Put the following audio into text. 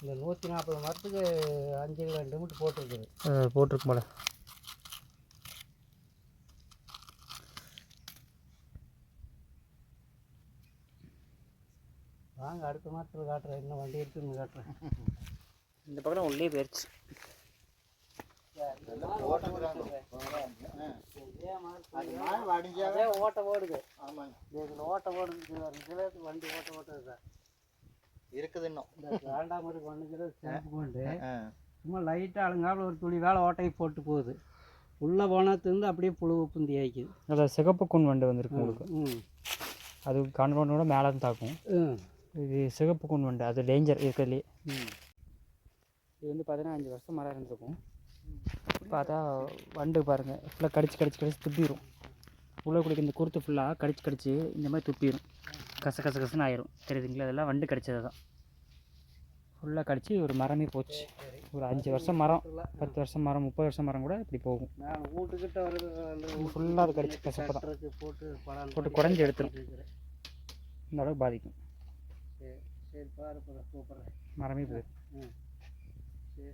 இந்த 140 மரத்துக்கு 5 kilo limit போட்டிருக்குது. போட்டிருக்கும் போல. வாங்க அடுத்த மாதத்தில் காட்டுறேன், இன்னும் வண்டி இருக்குன்னு காட்டுறேன். இந்த பக்கம் உள்ளே போயிடுச்சு. ஓட்ட ஓடுது. ஆமாங்க, இதில் ஓட்ட ஓடுது. வண்டி ஓட்ட ஓட்டுது இருக்குது. இன்னும் வேண்டாம் பண்ணுறது ஸ்டெப்பு கொண்டு சும்மா லைட்டாக அழுங்காமல் ஒரு துளி வேலை ஓட்டையை போட்டு போகுது. உள்ளே போனதுலேருந்து அப்படியே புழு புந்தி ஆயிக்குது. அதில் சிகப்பு கூன் வண்டு வந்திருக்கு உங்களுக்கு. அது கான்வெண்டோட மேலே தான் தாக்கும். இது சிகப்பு கூன் வண்டு, அது டேஞ்சர் இருக்கிறதுலே. இது வந்து 15 வருஷம் மரம் இருந்திருக்கும். பார்த்தா வண்டு பாருங்கள், ஃபுல்லாக கடிச்சு துப்பிடும். உள்ள குடிக்க இந்த குருத்து ஃபுல்லாக கடிச்சு இந்த மாதிரி துப்பிடும். கசன்னு ஆயிரும். தெரியுதுங்களா? அதெல்லாம் வண்டு கடிச்சது தான். ஃபுல்லாக கடிச்சு ஒரு மரமே போச்சு. ஒரு 5 வருஷம் மரம், 10 வருஷம் மரம், 30 வருஷம் மரம் கூட இப்படி போகும். வீட்டுக்கிட்ட வருது ஃபுல்லாக அது கடிச்சு கசப்பதான் போட்டு குறைஞ்சி எடுத்துரும். இந்த அளவுக்கு பாதிக்கும். சரி பாரு, கூப்பிட்றேன். மரமே போயிடும். சரி.